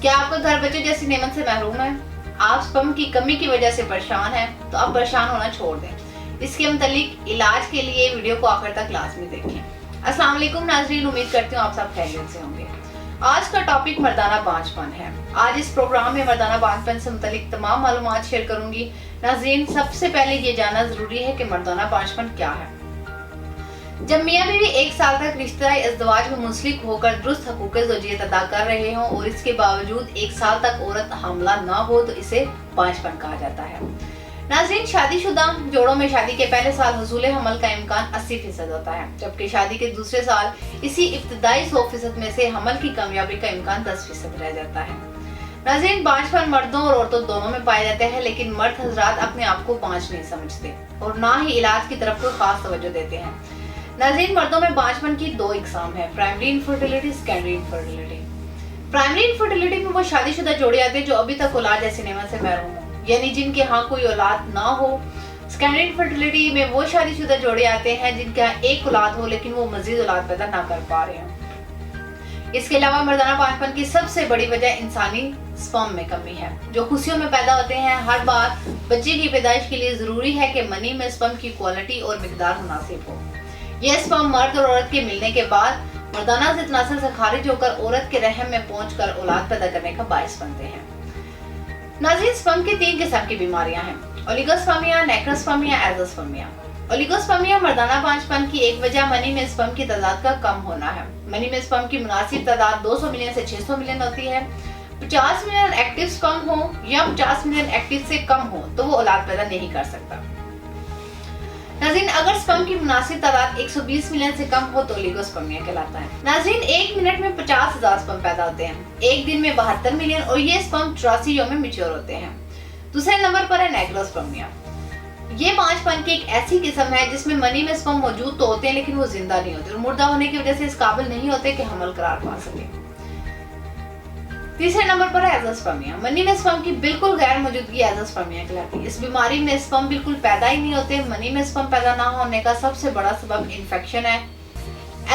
क्या आपका घर बच्चे जैसी नेमत से महरूम है? आप स्पर्म की कमी की वजह से परेशान हैं, तो आप परेशान होना छोड़ दें। इसके मुतालिक इलाज के लिए वीडियो को आखिर तक लाजमी देखें। अस्सलाम वालेकुम नाज़रीन, उम्मीद करती हूँ आप सब खैरियत से होंगे। आज का टॉपिक मर्दाना बांझपन है। आज इस प्रोग्राम में मर्दाना बांझपन से मुतालिक तमाम मालूमात शेयर करूंगी। नाज़रीन, सबसे पहले ये जानना जरूरी है कि मर्दाना बांझपन क्या है। जब मियाँ बीवी 1 साल तक रिश्ता इज़्दिवाज में मुंसलिक होकर दुरुस्त हकूक़-ए-ज़ौजियत अदा कर रहे हों और इसके बावजूद 1 साल तक औरत हामला न हो तो इसे बांझपन कहा जाता है। नाज़रीन, शादीशुदा जोड़ों में शादी के पहले साल हुसूल हमल का इम्कान 80% होता है, जबकि शादी के दूसरे साल इसी इब्तिदाई 100% में से हमल की कामयाबी का इम्कान 10% रह जाता है। नाज़रीन, बांझपन मर्दों और औरतों दोनों में पाए जाते हैं, लेकिन मर्द हजरात अपने आप को बांझ नहीं समझते और ना ही इलाज की तरफ कोई खास तवज्जो देते हैं। नाज़रीन, मर्दों में बांझपन की 2 इकसाम है, primary infertility, secondary infertility. Primary infertility में वो शादीशुदा जोड़े आते हैं जो अभी तक औलाद जैसी नेमत से महरूम हो, यानी जिनके यहाँ कोई औलाद ना हो। सेकेंडरी इनफर्टिलिटी में वो शादीशुदा जोड़े आते हैं जिनके यहाँ एक औलाद हो लेकिन वो मजीद औलाद पैदा ना कर पा रहे हैं। इसके अलावा मर्दाना बांझपन की सबसे बड़ी वजह इंसानी स्पर्म में कमी है, जो खुशियों में पैदा होते हैं। हर बार बच्चे की पैदाइश के लिए जरूरी है कि मनी में स्पर्म की क्वालिटी और मिकदार मुनासिब हो। यह स्पर्म मर्द और औरत के मिलने के बाद मर्दाना ज़ितनासर से खारिज होकर औरत के रहम में पहुंचकर औलाद पैदा करने का बायस बनते हैं। नाज़रीन, स्पर्म की 3 किस्म की बीमारियां हैं, ओलिगोस्पर्मिया, नेक्रोस्पर्मिया, एज़ोस्पर्मिया। ओलिगोस्पर्मिया मर्दाना बांझपन की एक वजह मनी में स्पर्म की तादाद का कम होना है। मनी में स्पर्म की मुनासिब तादाद 200 मिलियन से 600 मिलियन होती है। 50 मिलियन एक्टिव स्पर्म हो या 50 मिलियन एक्टिव से कम हो तो वो औलाद पैदा नहीं कर सकता। नाज़रीन, अगर स्पर्म की मुनासिब तादाद 120 मिलियन से कम हो तो ओलिगोस्पर्मिया कहलाता है। नाज़रीन, 1 मिनट में 50,000 स्पर्म पैदा होते हैं, एक दिन में 72 मिलियन और ये स्पर्म 84 यौम में मैच्योर होते हैं। दूसरे नंबर पर है नेक्रोस्पर्मिया। ये बांझपन की एक ऐसी किस्म है जिसमें मनी में स्पर्म मौजूद तो होते हैं लेकिन वो जिंदा नहीं होते और मुर्दा होने की वजह से इस काबिल नहीं होते कि हमल करार पा सके। तीसरे नंबर पर है एज़ोस्पर्मिया। मनी में स्पर्म की बिल्कुल गैर मौजूदगी एज़ोस्पर्मिया कहलाती है। इस बीमारी में स्पर्म बिल्कुल पैदा ही नहीं होते। मनी में स्पर्म पैदा ना होने का सबसे बड़ा सबब इन्फेक्शन है।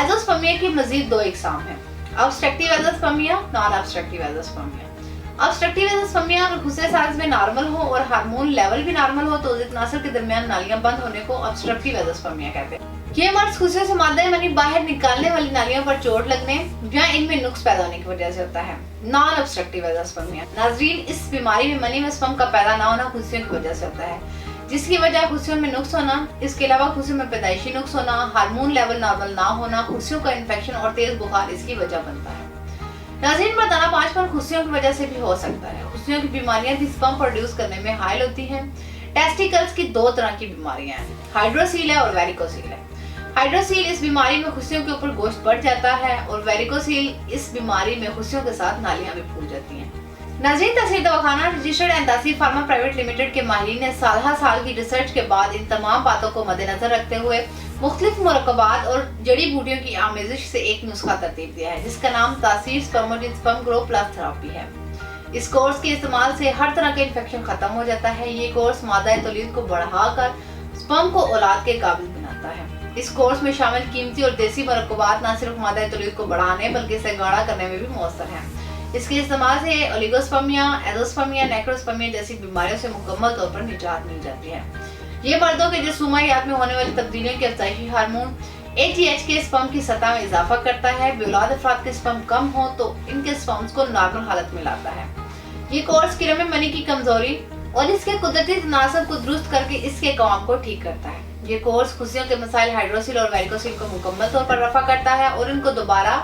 एज़ोस्पर्मिया की मजीद 2 इकसाम है, obstructive azoospermia, non obstructive azoospermia. Obstructive azoospermia अगर हुस्न साज में नॉर्मल हो और हार्मोन लेवल भी नॉर्मल हो तो ज़ितनासर के दरमियान नालियां बंद होने को ऑब्स्ट्रक्टिव एज़ोस्पर्मिया कहते हैं। ये मर्ज खुशियों से मादा मनी बाहर निकालने वाली नालियों पर चोट लगने या इनमें नुक्स पैदा होने की वजह से होता है। Non obstructive azoospermia. नाज़रीन, इस बीमारी में मनी में स्पर्म का पैदा ना होना खुशियों की वजह से होता है, जिसकी वजह खुशियों में नुक्स होना, इसके अलावा खुशियों में पैदाइशी नुक्स होना, हार्मोन लेवल नॉर्मल ना होना, खुशियों का इन्फेक्शन और तेज बुखार इसकी वजह बनता है। नाज़रीन, मर्दाना बांझपन खुशियों की वजह से भी हो सकता है। खुशियों की बीमारियां भी स्पर्म प्रोड्यूस करने में हायल होती हैं। टेस्टिकल्स की 2 तरह की बीमारियां हैं, हाइड्रोसील है और वेरिकोसील है। हाइड्रोसील इस बीमारी में खुशियों के ऊपर गोश्त बढ़ जाता है और वेरिकोसील इस बीमारी में खुशियों के साथ नालियां भी फूल जाती हैं। नाज़रीन, तहसील दवाखाना रजिस्टर्ड एंड तासीर फार्मा प्राइवेट लिमिटेड के माहिरीन ने साल की रिसर्च के बाद इन तमाम बातों को मद्देनजर रखते हुए मुख्तलिफ मुरक्कबात और जड़ी बूटियों की आमेजिश से एक नुस्खा तरतीब दिया है, जिसका नाम तासीर स्पर्मोजेन स्पर्म ग्रो प्लस थेरेपी है। इस कोर्स के इस्तेमाल से हर तरह का इन्फेक्शन खत्म हो जाता है। ये कोर्स मादा तौलीद को बढ़ाकर स्पर्म को औलाद के काबिल बनाता है। इस कोर्स में शामिल कीमती और देसी मुरक्कबात न सिर्फ मादा तौलीद को बढ़ाने बल्कि इसे गाढ़ा करने में भी मौसर हैं। इसके इस्तेमाल से ओलिगोस्पर्मिया, एज़ोस्पर्मिया, नेक्रोस्पर्मिया जैसी बीमारियों से मुकम्मल तौर पर निजात मिल जाती है। ये मर्दों के जिस्मानियात में होने वाली तब्दीलियों के अफजाइशी हार्मोन ATH के स्पर्म की सतह में इजाफा करता है। बेऔलाद अफराद के स्पर्म कम हो तो इनके स्पर्म्स को नॉर्मल हालत में लाता है। ये कोर्स किरण में मनी की कमजोरी और इसके कुदरती तनासब को दुरुस्त करके इसके कवाम को ठीक करता है। ये कोर्स खुशियों के मसाइल हाइड्रोसील और वेरिकोसील को मुकम्मल तौर पर रफा करता है और इनको दोबारा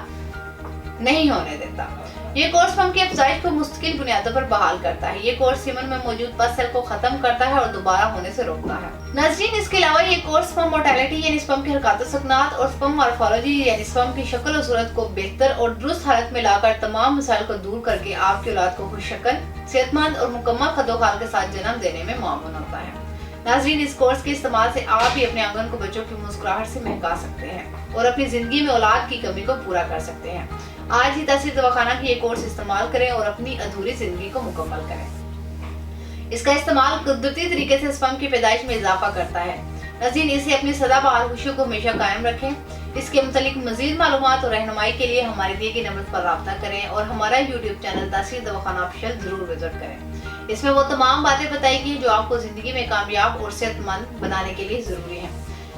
नहीं होने देता। ये कोर्स स्पर्म की अफजाइश को मुस्तकिल बुनियादों पर बहाल करता है। ये कोर्स सीमन में मौजूद पस सेल को खत्म करता है और दोबारा होने से रोकता है। नाज़रीन, इसके अलावा ये कोर्स स्पर्म मोर्टेलिटी यानी स्पर्म की हरकत सुकनात और स्पर्म मॉर्फोलॉजी यानी स्पर्म की शक्ल और सूरत को बेहतर और दुरुस्त हालत में लाकर तमाम मसाइल को दूर करके आपकी औलाद को खुशशक्ल, सेहतमंद और मुकम्मल खदोखाल के साथ जन्म देने में मामून होता है। नाज़रीन, इस कोर्स के इस्तेमाल से आप भी अपने आंगन को बच्चों की मुस्कुराहट से महका सकते हैं और अपनी जिंदगी में औलाद की कमी को पूरा कर सकते हैं। आज ही तहसील दवाखाना की ये कोर्स इस्तेमाल करें और अपनी अधूरी जिंदगी को मुकम्मल करें। इसका इस्तेमाल कुदरती तरीके से स्पर्म की पैदाइश में इजाफा करता है। नाज़रीन, इसे अपनी सदाबहार खुशियों को हमेशा कायम रखें। इसके मुतालिक मजीद मालूमात और रहनुमाई के लिए हमारे दिए गए नंबर पर रब्ता करें और हमारा यूट्यूब चैनल तासीर दवाखाना ऑफिशियल जरूर विजिट करें। इसमें वो तमाम बातें बताएगी जो आपको जिंदगी में कामयाब और सेहतमंद बनाने के लिए जरूरी है।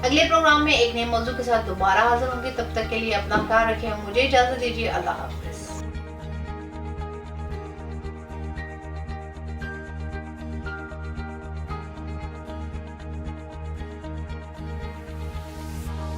अगले प्रोग्राम में एक नए मौजू के साथ दोबारा हाजिर होंगे। तब तक के लिए अपना ख्याल रखें। मुझे इजाजत दीजिए। अल्लाह हाफ़िज़।